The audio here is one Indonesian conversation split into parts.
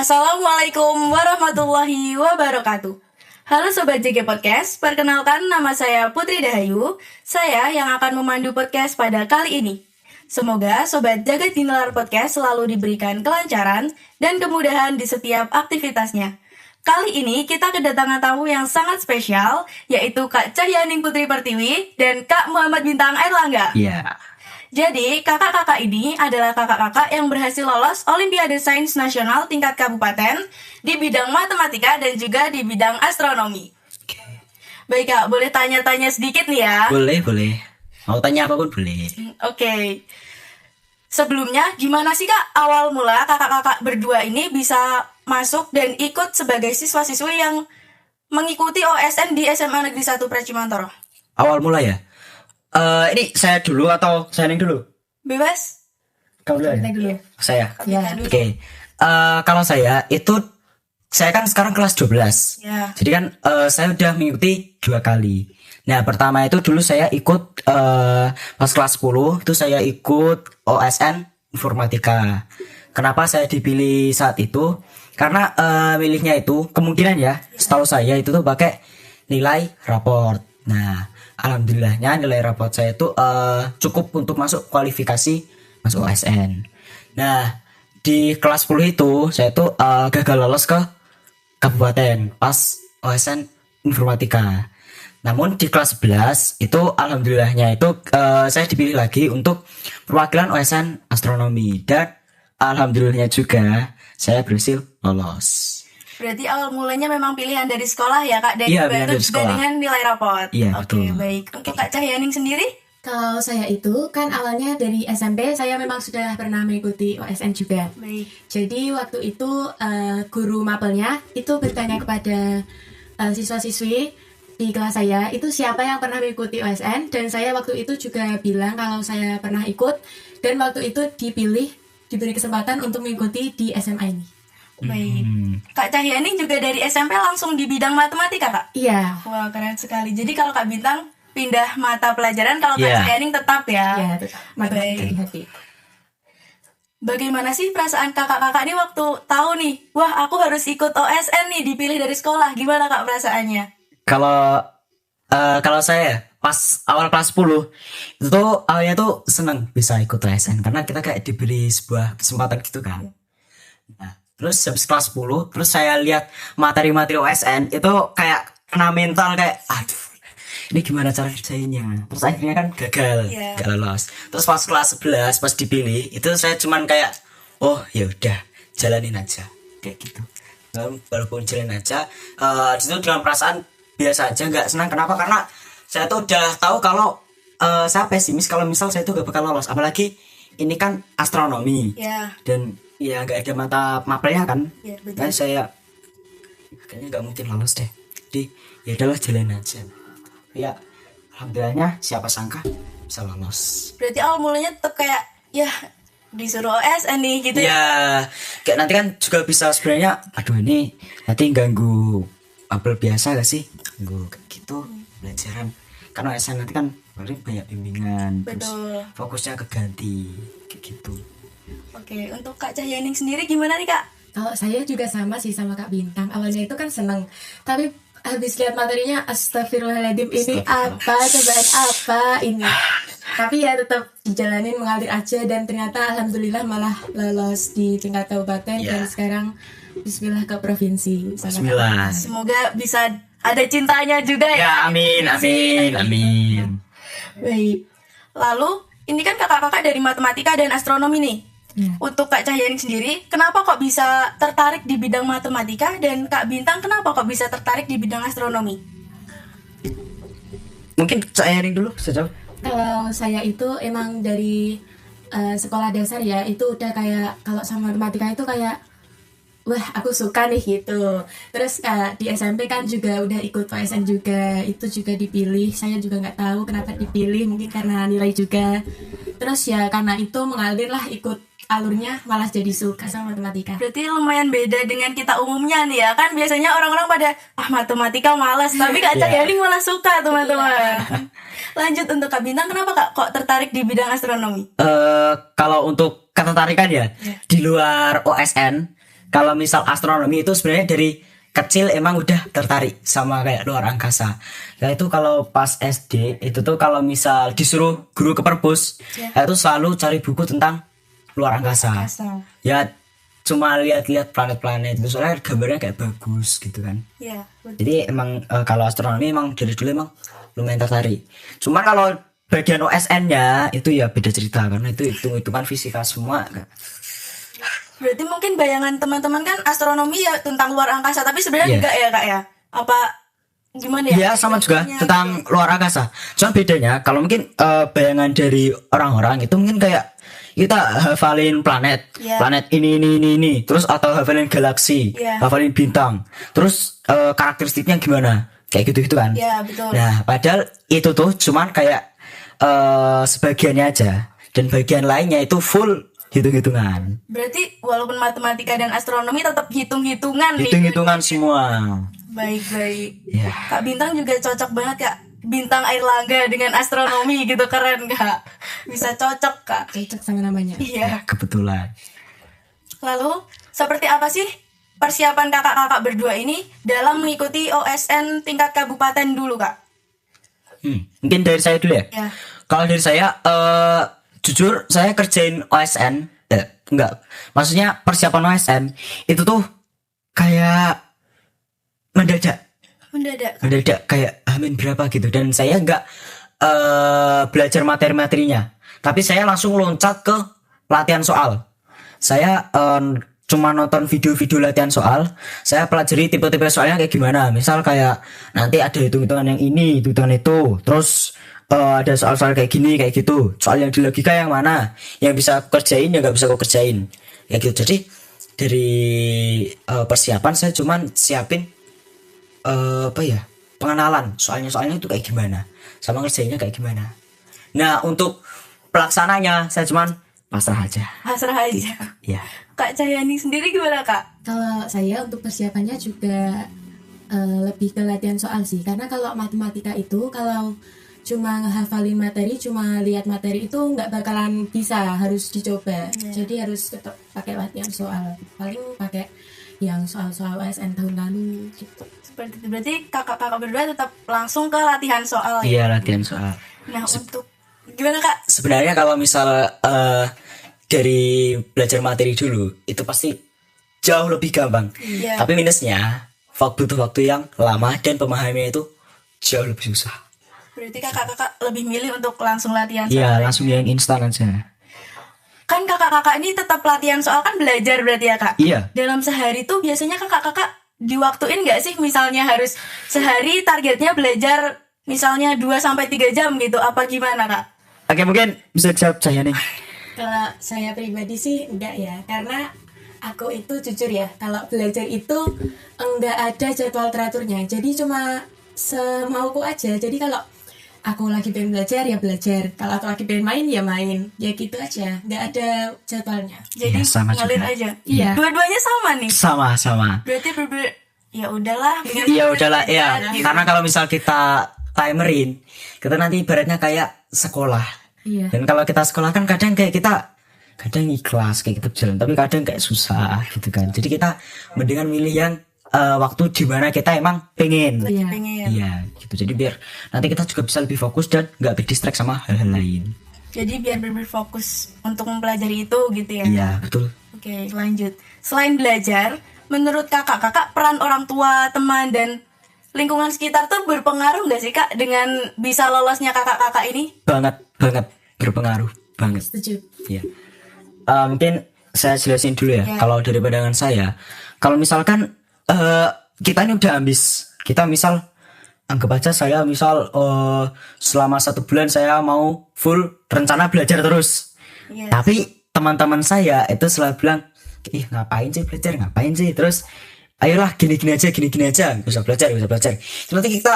Assalamualaikum warahmatullahi wabarakatuh. Halo Sobat JG Podcast, perkenalkan nama saya Putri Dahayu. Saya yang akan memandu podcast pada kali ini. Semoga Sobat Jagat Dinalar Podcast selalu diberikan kelancaran dan kemudahan di setiap aktivitasnya. Kali ini kita kedatangan tamu yang sangat spesial, yaitu Kak Cahyaning Putri Pertiwi dan Kak Muhammad Bintang Airlangga. Iya. Jadi, kakak-kakak ini adalah kakak-kakak yang berhasil lolos Olimpiade Sains Nasional tingkat kabupaten di bidang matematika dan juga di bidang astronomi. Baik Kak, boleh tanya-tanya sedikit nih ya? Boleh. Mau tanya apapun boleh. Oke. Sebelumnya, gimana sih Kak awal mula kakak-kakak berdua ini bisa masuk dan ikut sebagai siswa-siswi yang mengikuti OSN di SMA Negeri 1 Pracimantoro? Awal mula ya? Ini saya dulu atau saya dulu? Bebas? Kamu dulu ya? Kita dulu. Saya? Ya. Oke. Kalau saya kan sekarang kelas 12. Ya. Jadi kan saya udah mengikuti 2 kali. Nah, pertama itu dulu saya ikut pas kelas 10 itu saya ikut OSN Informatika. Kenapa saya dipilih saat itu? Karena milihnya itu kemungkinan ya, setahu saya itu tuh pakai nilai raport. Nah, alhamdulillahnya nilai raport saya itu cukup untuk masuk kualifikasi masuk OSN. Nah, di kelas 10 itu saya tuh gagal lolos ke kabupaten pas OSN Informatika. Namun di kelas 11 itu alhamdulillahnya itu saya dipilih lagi untuk perwakilan OSN Astronomi dan alhamdulillahnya juga saya berhasil lolos. Berarti awal mulanya memang pilihan dari sekolah ya Kak, dan Iya, dibantu dari juga sekolah. dengan nilai raport. Iya, Oke, betul. baik. Untuk Kak Cahyaning sendiri? Kalau saya itu kan awalnya dari SMP saya memang sudah pernah mengikuti OSN juga. Baik. Jadi waktu itu guru mapelnya itu bertanya kepada siswa-siswi di kelas saya itu siapa yang pernah mengikuti OSN, dan saya waktu itu juga bilang kalau saya pernah ikut, dan waktu itu diberi kesempatan untuk mengikuti di SMA ini. Baik. Kak Cahyaning juga dari SMP langsung di bidang matematika Kak? Iya. Wah, keren sekali. Jadi kalau Kak Bintang pindah mata pelajaran, kalau Kak Iya. Cahyaning tetap ya? Iya, tetap matematika di hati. Bagaimana sih perasaan kakak-kakak ini waktu tahu nih, wah aku harus ikut OSN nih, dipilih dari sekolah. Gimana Kak perasaannya? Kalau saya pas awal kelas 10 itu tuh awalnya tuh seneng bisa ikut OSN karena kita kayak diberi sebuah kesempatan gitu kan. Nah, terus habis kelas 10 terus saya lihat materi-materi OSN itu kayak kena mental kayak aduh ini gimana cara kerjainnya. Terus akhirnya kan gagal, Iya. gak lolos. Terus pas kelas 11 pas dipilih itu saya cuman kayak oh ya udah jalanin aja kayak gitu. Walaupun jalanin aja di situ dengan perasaan biasa aja, nggak senang. Kenapa? Karena saya tuh udah tahu kalau saya pesimis kalau misal saya tuh gak bakal lolos, apalagi ini kan astronomi Ya. dan ya nggak ada mata mapelnya kan. Ya, betul. Kan saya kayaknya nggak mungkin lolos deh, jadi ya udahlah jalan aja. Ya alhamdulillahnya siapa sangka bisa lolos. Berarti awal mulanya tetap kayak, ya disuruh OSN nih gitu ya? Ya kayak nanti kan juga bisa sebenarnya aduh ini nanti ganggu apel biasa gak sih, ganggu kayak gitu pelajaran, karena OSN nanti kan paling banyak bimbingan. Betul. Terus fokusnya keganti kayak gitu. Oke, untuk Kak Cahyaning sendiri gimana nih Kak? Kalau saya juga sama sih sama Kak Bintang. Awalnya itu kan seneng, tapi habis lihat materinya astagfirullahaladzim, ini apa, cobaan apa ini. Tapi ya tetap dijalanin, mengalir aja, dan ternyata alhamdulillah malah lolos di tingkat kabupaten. Ya. Dan sekarang bismillah ke provinsi. Sama Kak Bismillah. Bintang. Semoga bisa ada cintanya juga ya. Ya amin. Baik. Lalu, ini kan kakak-kakak dari matematika dan astronomi nih. Ya. Untuk Kak Cahyaning sendiri, kenapa kok bisa tertarik di bidang matematika, dan Kak Bintang kenapa kok bisa tertarik di bidang astronomi? Mungkin saya dulu sejauh. Kalau saya itu emang dari sekolah dasar ya, itu udah kayak kalau sama matematika itu kayak wah aku suka nih gitu. Terus di SMP kan juga udah ikut OSN juga, itu juga dipilih. Saya juga nggak tahu kenapa dipilih, mungkin karena nilai juga. Terus ya karena itu mengalir lah, ikut alurnya malah jadi suka sama matematika. Berarti lumayan beda dengan kita umumnya nih ya. Kan biasanya orang-orang pada matematika malas, tapi Kak Cahyaning malah suka teman-teman. Lanjut untuk Kak Bintang, kenapa Kak kok tertarik di bidang astronomi? Kalau untuk ketertarikan ya di luar OSN kalau misal astronomi itu sebenarnya dari kecil emang udah tertarik sama kayak luar angkasa. Ya itu kalau pas SD itu tuh kalau misal disuruh guru ke perpus, ya itu selalu cari buku tentang luar angkasa. Asal. Ya cuma lihat-lihat planet-planet itu soalnya gambarnya kayak bagus gitu kan. Iya. Jadi emang kalau astronomi emang dari dulu emang lumayan tertarik. Cuma kalau bagian OSN-nya itu ya beda cerita karena itu hitung-hitungan fisika semua. Berarti mungkin bayangan teman-teman kan astronomi ya tentang luar angkasa, tapi sebenarnya Iya. enggak ya kak ya? Apa gimana ya? Ya sama juga Ilmunya tentang luar angkasa. Cuma bedanya kalau mungkin bayangan dari orang-orang itu mungkin kayak kita hafalin planet, Iya. planet ini, terus atau hafalin galaksi, Iya. hafalin bintang, terus karakteristiknya gimana, kayak gitu-gitu kan. Iya, betul. Nah padahal itu tuh cuman kayak sebagiannya aja, dan bagian lainnya itu full hitung-hitungan, Berarti walaupun matematika dan astronomi tetap hitung-hitungan nih. hitung-hitungan semua. Baik-baik. Ya. Kak Bintang juga cocok banget kak. Bintang Airlangga dengan astronomi gitu, keren kak. Bisa cocok kak. Cocok sama namanya. Iya. Kebetulan. Lalu seperti apa sih persiapan kakak-kakak berdua ini dalam mengikuti OSN tingkat kabupaten dulu kak? Mungkin dari saya dulu ya. Ya. Kalau dari saya, jujur saya kerjain OSN, enggak. Maksudnya persiapan OSN itu tuh kayak mendadak kayak hamin berapa gitu. Dan saya enggak belajar materi-materinya, tapi saya langsung loncat ke latihan soal. Saya cuma nonton video-video latihan soal, saya pelajari tipe-tipe soalnya kayak gimana. Misal kayak nanti ada hitung-hitungan yang ini, hitung-hitungan itu, terus ada soal-soal kayak gini, kayak gitu. Soal yang di logika yang mana, yang bisa aku kerjain, yang nggak bisa aku kerjain, kayak gitu. Jadi dari persiapan saya cuman siapin pengenalan soalnya itu kayak gimana, sama ngerjainnya kayak gimana. Nah untuk pelaksananya saya cuman pasrah aja. Pasrah aja. Ya. Kak Cahyani sendiri gimana kak? Kalau saya untuk persiapannya juga lebih ke latihan soal sih. Karena kalau matematika itu kalau cuma ngehafalin materi, cuma lihat materi itu nggak bakalan bisa, harus dicoba. Jadi harus tetap pakai latihan soal. Paling pakai yang soal-soal OSN tahun lalu gitu. Seperti itu. Berarti kakak-kakak berdua tetap langsung ke latihan soal ya? Iya latihan soal. Nah untuk gimana kak? Sebenarnya kalau misal dari belajar materi dulu itu pasti jauh lebih gampang. Iya. Tapi minusnya butuh waktu yang lama dan pemahamannya itu jauh lebih susah. Berarti kakak-kakak lebih milih untuk langsung latihan soal. Iya langsung yang instan aja. Kan kakak-kakak ini tetap latihan soal kan belajar berarti ya kak? Iya. Dalam sehari tuh biasanya kakak-kakak diwaktuin nggak sih, misalnya harus sehari targetnya belajar misalnya 2-3 jam gitu, apa gimana kak? Oke mungkin bisa jawab saya nih. Kalau saya pribadi sih enggak ya, karena aku itu jujur ya, kalau belajar itu enggak ada jadwal teraturnya, jadi cuma semauku aja. Jadi kalau aku lagi pengen belajar ya belajar, kalau aku lagi pengen main ya main, ya gitu aja, enggak ada jadwalnya. Jadi Iya, sama ngalir juga. aja. Iya. Dua-duanya sama nih. Sama. Berarti ya udahlah. dengan Iya ngalir udahlah aja, ya. gitu. Karena kalau misal kita timerin, kita nanti ibaratnya kayak sekolah. Iya. Dan kalau kita sekolah kan kadang kayak kita kadang ikhlas kayak kita jalan, tapi kadang kayak susah gitu kan. Jadi kita mendingan milih yang waktu di mana kita emang pengen. Iya. Pengen. Iya, gitu. Jadi biar nanti kita juga bisa lebih fokus dan nggak berdistract sama hal-hal lain. Jadi biar benar fokus untuk mempelajari itu gitu ya. Iya, betul. Oke, lanjut. Selain belajar, menurut kakak peran orang tua, teman, dan lingkungan sekitar tuh berpengaruh nggak sih kak dengan bisa lolosnya kakak-kakak ini? Banget berpengaruh banget. Setuju. Iya. Mungkin saya jelasin dulu ya. Ya. Kalau dari pandangan saya, kalau misalkan kita ini udah ambis, kita misal anggap aja saya misal selama 1 bulan saya mau full rencana belajar terus. Iya. Tapi teman-teman saya itu selalu bilang, ih ngapain sih belajar, ngapain sih, terus ayolah gini-gini aja, gak usah belajar. Terus nanti kita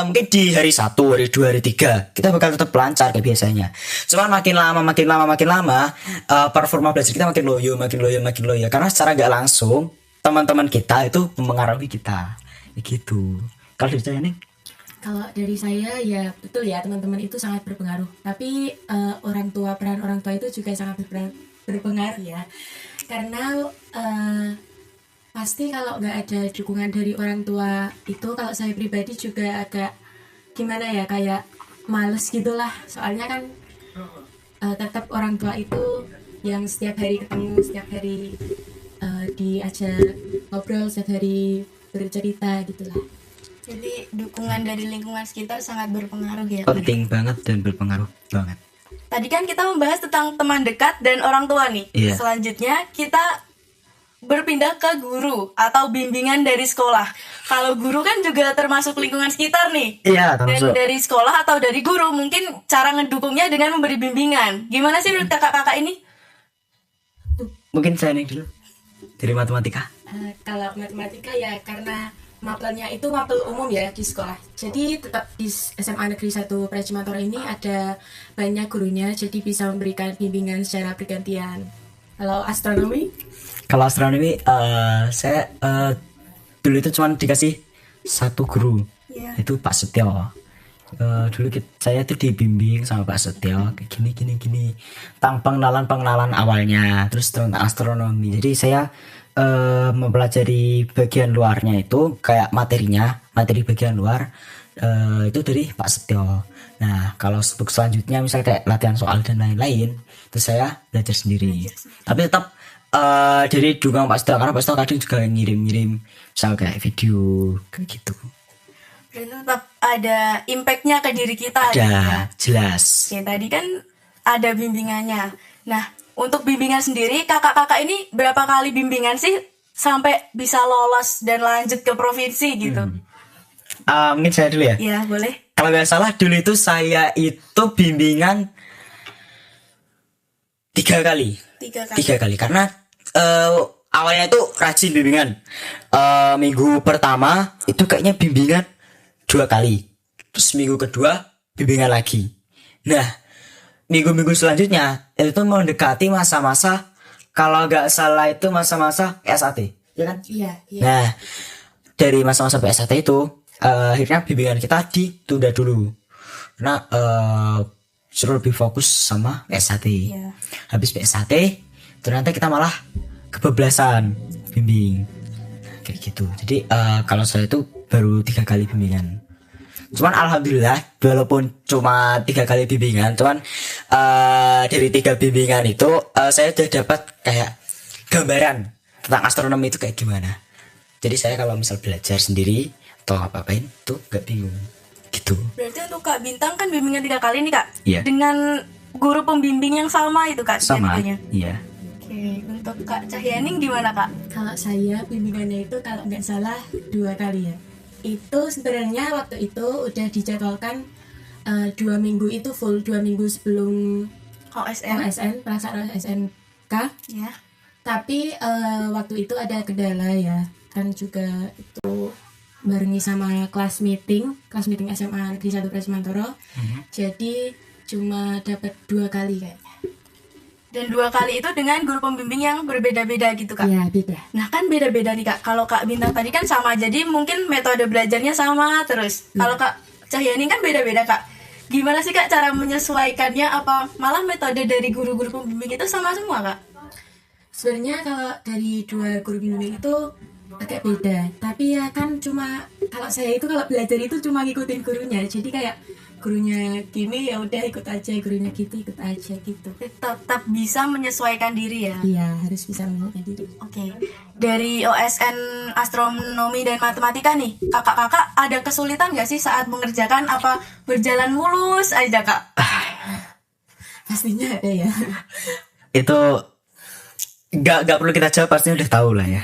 mungkin di hari 1, hari 2, hari 3 kita bakal tetap lancar kayak biasanya. Cuman makin lama performa belajar kita makin loyo. Karena secara nggak langsung teman-teman kita itu mempengaruhi kita, gitu. Kalau dari saya nih, Kalau dari saya ya betul ya, teman-teman itu sangat berpengaruh. Tapi peran orang tua itu juga sangat berpengaruh ya. Karena Pasti kalau nggak ada dukungan dari orang tua itu, kalau saya pribadi juga agak gimana ya, kayak males gitulah. Soalnya kan tetap orang tua itu yang setiap hari ketemu, setiap hari diajak ngobrol, setiap hari bercerita gitulah. Jadi dukungan dari lingkungan sekitar sangat berpengaruh ya. Penting banget dan berpengaruh banget. Tadi kan kita membahas tentang teman dekat dan orang tua nih. Iya. Selanjutnya kita berpindah ke guru atau bimbingan dari sekolah. Kalau guru kan juga termasuk lingkungan sekitar nih. Iya, Dan termasuk. dari sekolah atau dari guru mungkin cara ngedukungnya dengan memberi bimbingan. Gimana sih menurut kakak-kakak ini? Mungkin saya nih dulu dari matematika. Kalau matematika ya karena mapelnya itu mapel umum ya di sekolah. Jadi tetap di SMA Negeri 1 Prajimantoro ini ada banyak gurunya, jadi bisa memberikan bimbingan secara bergantian. Kalau astronomi? Kalau astronomi saya dulu itu cuma dikasih satu guru, Iya. itu Pak Setio. Dulu saya tuh dibimbing sama Pak Setio kayak gini tentang pengenalan awalnya, terus tentang astronomi. Jadi saya mempelajari bagian luarnya itu kayak materi bagian luar itu dari Pak Setio. Nah kalau untuk selanjutnya misalnya kayak latihan soal dan lain-lain itu saya belajar sendiri. Tapi tetap dari dukungan Pak Setio, karena Pak Setio kadang juga ngirim misal kayak video kayak gitu. Dan tetap ada impactnya ke diri kita. Ada gitu ya. jelas. Oke, tadi kan ada bimbingannya. Nah, untuk bimbingan sendiri, kakak-kakak ini berapa kali bimbingan sih sampai bisa lolos dan lanjut ke provinsi gitu? Mungkin saya dulu ya. Iya, boleh. Kalau nggak salah dulu itu saya itu bimbingan 3 kali. 3 kali. 3 kali karena awalnya itu rajin bimbingan. Minggu pertama itu kayaknya bimbingan 2 kali. Terus minggu kedua bimbingan lagi. Nah, minggu-minggu selanjutnya itu mendekati masa-masa, kalau nggak salah itu masa-masa SAT, ya kan? Iya. Nah, dari masa-masa PSAT itu akhirnya bimbingan kita ditunda dulu. Karena suruh lebih fokus sama PSAT. Iya. Habis PSAT ternyata kita malah kebablasan bimbing. Kayak gitu. Jadi kalau saya itu baru 3 kali bimbingan. Cuman alhamdulillah walaupun cuma 3 kali bimbingan, cuman dari 3 bimbingan itu saya udah dapat kayak gambaran tentang astronomi itu kayak gimana. Jadi saya kalau misal belajar sendiri atau apa-apain tuh gak bingung gitu. Berarti untuk Kak Bintang kan bimbingan 3 kali nih Kak? Iya. Dengan guru pembimbing yang sama itu Kak? Sama, tentunya? iya. Oke, untuk Kak Cahyaning gimana Kak? Kalau saya bimbingannya itu kalau nggak salah 2 kali ya. Itu sebenarnya waktu itu udah dijadwalkan 2 minggu itu full, 2 minggu sebelum OSN? OSN, pelaksanaan SNK. Ya. Tapi waktu itu ada kendala ya, kan juga itu barengi sama kelas meeting SMA Negeri 1 Prajimantoro. Jadi cuma dapat 2 kali kayaknya. Dan 2 kali itu dengan guru pembimbing yang berbeda-beda gitu Kak? Iya, beda. Nah kan beda-beda nih Kak. Kalau Kak Bintang tadi kan sama, jadi mungkin metode belajarnya sama terus. Kalau Kak Cahyaning kan beda-beda Kak. Gimana sih Kak cara menyesuaikannya? Apa malah metode dari guru-guru pembimbing itu sama semua Kak? Sebenarnya kalau dari 2 guru bimbing itu agak beda. Tapi ya kan cuma kalau saya itu kalau belajar itu cuma ngikutin gurunya. Jadi kayak gurunya gini ya udah ikut aja, gurunya gitu ikut aja gitu. Tetap bisa menyesuaikan diri ya? Iya, harus bisa menyesuaikan diri. Oke. Dari OSN astronomi dan matematika nih, kakak-kakak ada kesulitan nggak sih saat mengerjakan, apa berjalan mulus aja Kak? Pastinya ada ya. Itu nggak perlu kita jawab, pastinya udah tahu lah ya.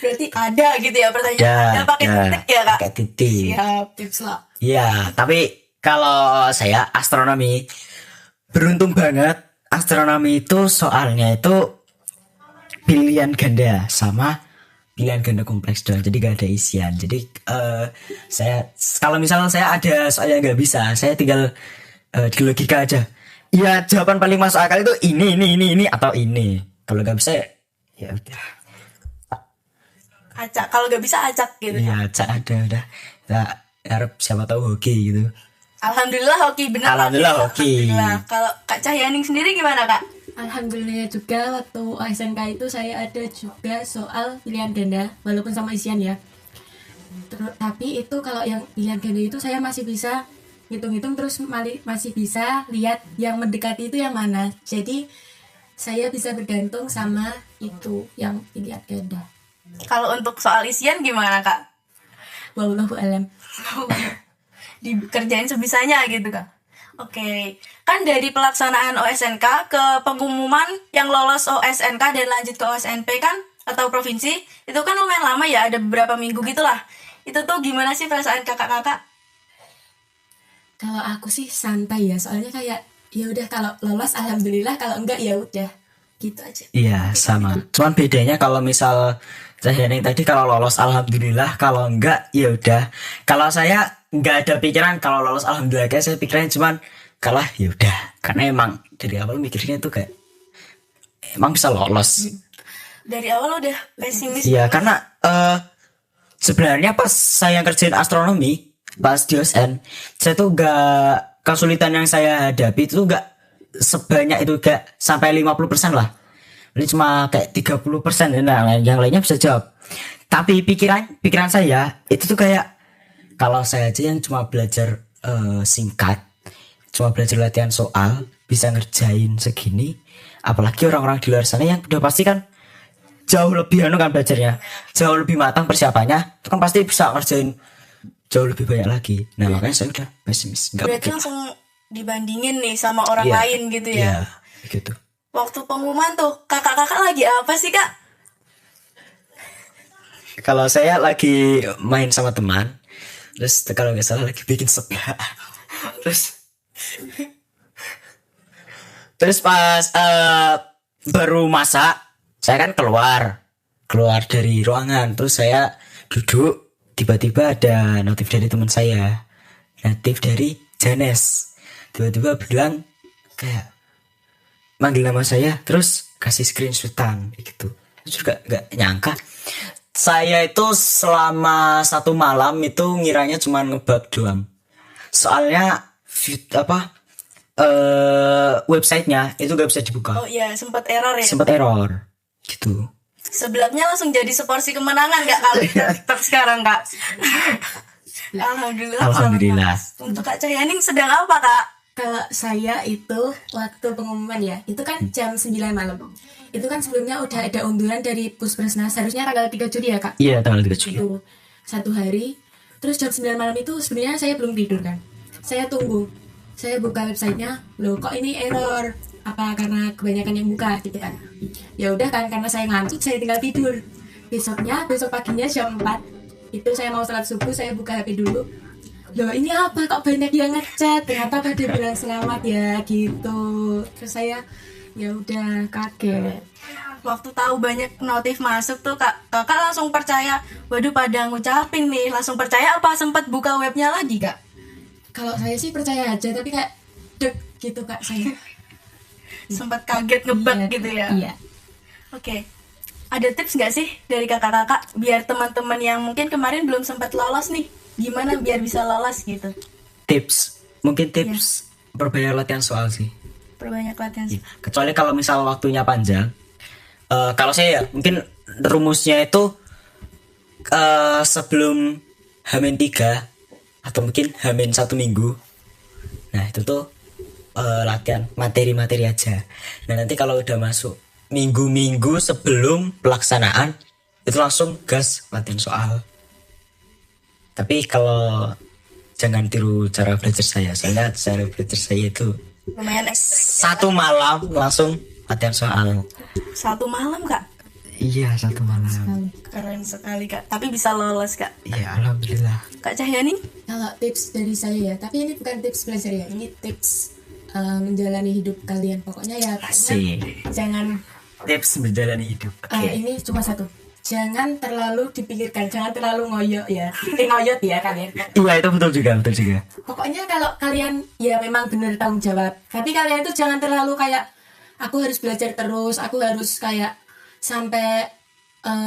Berarti ada gitu ya pertanyaan? Ada pakai titik ya Kak? Pakai titik. Siap, tips lah. Ya, tapi kalau saya astronomi beruntung banget. Astronomi itu soalnya itu pilihan ganda sama pilihan ganda kompleks doang. Jadi gak ada isian. Jadi saya kalau misalnya saya ada soalnya nggak bisa, saya tinggal di logika aja. Ya jawaban paling masuk akal itu ini atau ini. Kalau nggak bisa ya udah. Acak, kalau nggak bisa acak gitu. Ya acak ada udah. Kita harap siapa tahu hoki gitu. Alhamdulillah hoki benar. Alhamdulillah hoki. Alhamdulillah. Kalau Kak Cahyaning sendiri gimana Kak? Alhamdulillah juga waktu SMK itu saya ada juga soal pilihan ganda walaupun sama isian ya. Tapi itu kalau yang pilihan ganda itu saya masih bisa hitung-hitung terus masih bisa lihat yang mendekati itu yang mana. Jadi saya bisa bergantung sama itu yang pilihan ganda. Kalau untuk soal isian gimana Kak? Wallahu alam. Dikerjain sebisanya gitu Kak. Oke, kan dari pelaksanaan OSNK ke pengumuman yang lolos OSNK dan lanjut ke OSNP kan atau provinsi, itu kan lumayan lama ya, ada beberapa minggu gitulah. Itu tuh gimana sih perasaan kakak-kakak? Kalau aku sih santai ya, soalnya kayak ya udah kalau lolos alhamdulillah, kalau enggak ya udah gitu aja. Iya sama. Cuman bedanya kalau misal saya yang tadi kalau lolos alhamdulillah, kalau enggak ya udah. Kalau saya nggak ada pikiran kalau lolos alhamdulillah, kayak saya pikiran cuman kalah ya udah. Karena emang dari awal mikirnya tuh kayak emang bisa lolos. Dari awal udah pesimis. Iya karena sebenarnya pas saya kerjain astronomi pas di OSN, saya tuh gak kesulitan yang saya hadapi itu gak sebanyak itu, gak sampai 50% lah. Ini cuma kayak 30%, nah yang lainnya bisa jawab. Tapi pikiran saya itu tuh kayak kalau saya aja yang cuma belajar singkat, cuma belajar latihan soal bisa ngerjain segini, apalagi orang-orang di luar sana yang udah pasti kan jauh lebih kan belajarnya, jauh lebih matang persiapannya, itu kan pasti bisa ngerjain jauh lebih banyak lagi. Nah makanya saya udah pesimis. Berarti langsung dibandingin nih sama orang lain gitu ya? Iya, gitu. Waktu pengumuman tuh kakak-kakak lagi apa sih Kak? Kalau saya lagi main sama teman, terus kalau nggak salah lagi bikin seblak, terus pas baru masak, saya kan keluar dari ruangan, terus saya duduk, tiba-tiba ada notif dari teman saya, notif dari Janes, tiba-tiba bilang kayak manggil nama saya, terus kasih screenshotan gitu. Terus juga nggak nyangka saya itu selama 1 malam itu ngiranya cuma ngebug doang, soalnya websitenya itu gak bisa dibuka. Oh iya, sempat error ya? Sempat error gitu. Sebelumnya langsung jadi seporsi kemenangan Kak kalau kita sekarang Kak? Alhamdulillah. Untuk Kak Cahyaning sedang apa Kak? Kalau saya itu waktu pengumuman ya, itu kan jam 9 malam. Itu kan sebelumnya udah ada unduran dari Puskesmas, harusnya tanggal 3 Juli ya Kak? Iya, tanggal 3 Juli. Itu 1 hari. Terus jam 9 malam itu sebenarnya saya belum tidur kan. Saya tunggu. Saya buka websitenya, loh kok ini error? Apa karena kebanyakan yang buka gitu kan? Ya udah kan, karena saya ngantuk saya tinggal tidur. Besok paginya jam 4 itu saya mau sholat subuh, saya buka HP dulu. Loh ini apa kok banyak yang ngechat, ternyata pada bilang selamat ya gitu. Terus saya ya udah kaget. Waktu tahu banyak notif masuk tuh kakak langsung percaya, waduh pada ngucapin nih, langsung percaya apa sempat buka webnya lagi Kak? Kalau saya sih percaya aja, tapi kayak deg gitu Kak saya. Sempat kaget ngebug gitu ya? Iya. Oke. Ada tips nggak sih dari kakak-kakak biar teman-teman yang mungkin kemarin belum sempat lolos nih, gimana biar bisa lolos gitu? Mungkin tips perbanyak latihan soal sih. Perbanyak latihan. Kecuali kalau misal waktunya panjang. Kalau saya ya mungkin rumusnya itu sebelum H-3 atau mungkin H-1 minggu. Nah itu tuh latihan materi-materi aja. Nah nanti kalau udah masuk minggu-minggu sebelum pelaksanaan itu langsung gas latihan soal. Tapi kalau jangan tiru cara belajar saya, soalnya cara belajar saya itu Lumayan 1 malam langsung latihan soal. 1 malam Kak? Iya 1 malam. Keren sekali Kak. Tapi bisa lolos Kak. Iya alhamdulillah. Kak Cahyani? Kalau tips dari saya ya, tapi ini bukan tips belajar ya, ini tips menjalani hidup kalian. Pokoknya ya jangan Tips menjalani hidup. ini cuma satu. Jangan terlalu dipikirkan, jangan terlalu ngoyo ya. Ngoyot ya kalian. Iya itu betul juga. Pokoknya kalau kalian ya memang benar tanggung jawab, tapi kalian itu jangan terlalu kayak aku harus belajar terus, aku harus kayak sampai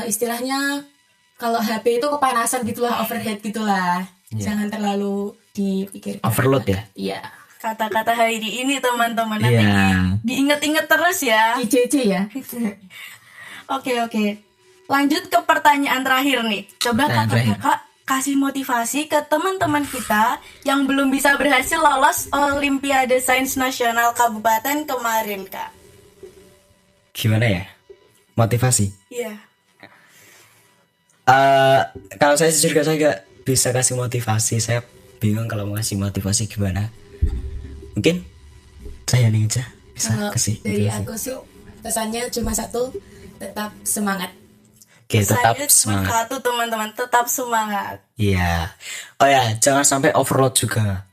istilahnya kalau HP itu kepanasan gitulah, overhead gitulah. Iya. Jangan terlalu dipikirkan. Overload ya? Iya. kata-kata Heidi ini teman-teman. Nanti Iya. diinget-inget terus ya. ICC ya. Oke. Lanjut ke pertanyaan terakhir nih. Coba Pertanyaan terakhir. kakak-kakak kasih motivasi ke teman-teman kita yang belum bisa berhasil lolos Olimpiade Sains Nasional Kabupaten kemarin, Kak. Gimana ya? Motivasi. Iya. Kalau saya jujur saya gak bisa kasih motivasi. Saya bingung kalau mau kasih motivasi gimana. Mungkin saya nih aja bisa Kalau kasih dari motivasi. aku sih pesannya cuma satu, tetap semangat. Oke, tetap Saya cuma semangat. satu teman-teman, tetap semangat. Iya. Oh ya, jangan sampai overload juga.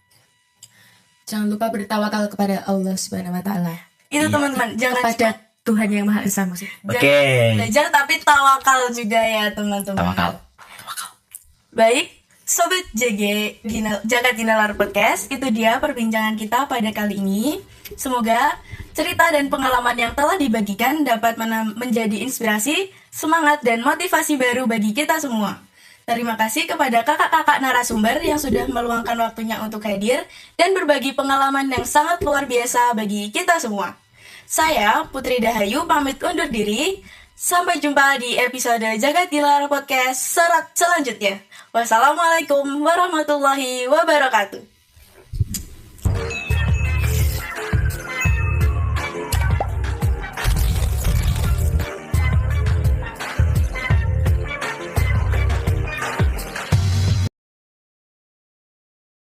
Jangan lupa bertawakal kepada Allah Subhanahu wa taala. Itu teman-teman, jangan Kepada cuma Tuhan yang Maha Esa maksudnya. Oke. belajar tapi tawakal juga ya teman-teman. Tawakal. Baik, Sobat Jagat Dinalar Podcast, itu dia perbincangan kita pada kali ini. Semoga cerita dan pengalaman yang telah dibagikan dapat menjadi inspirasi, semangat, dan motivasi baru bagi kita semua. Terima kasih kepada kakak-kakak narasumber yang sudah meluangkan waktunya untuk hadir dan berbagi pengalaman yang sangat luar biasa bagi kita semua. Saya, Putri Dahayu, pamit undur diri. Sampai jumpa di episode Jagat Dilar Podcast selanjutnya. Wassalamualaikum warahmatullahi wabarakatuh.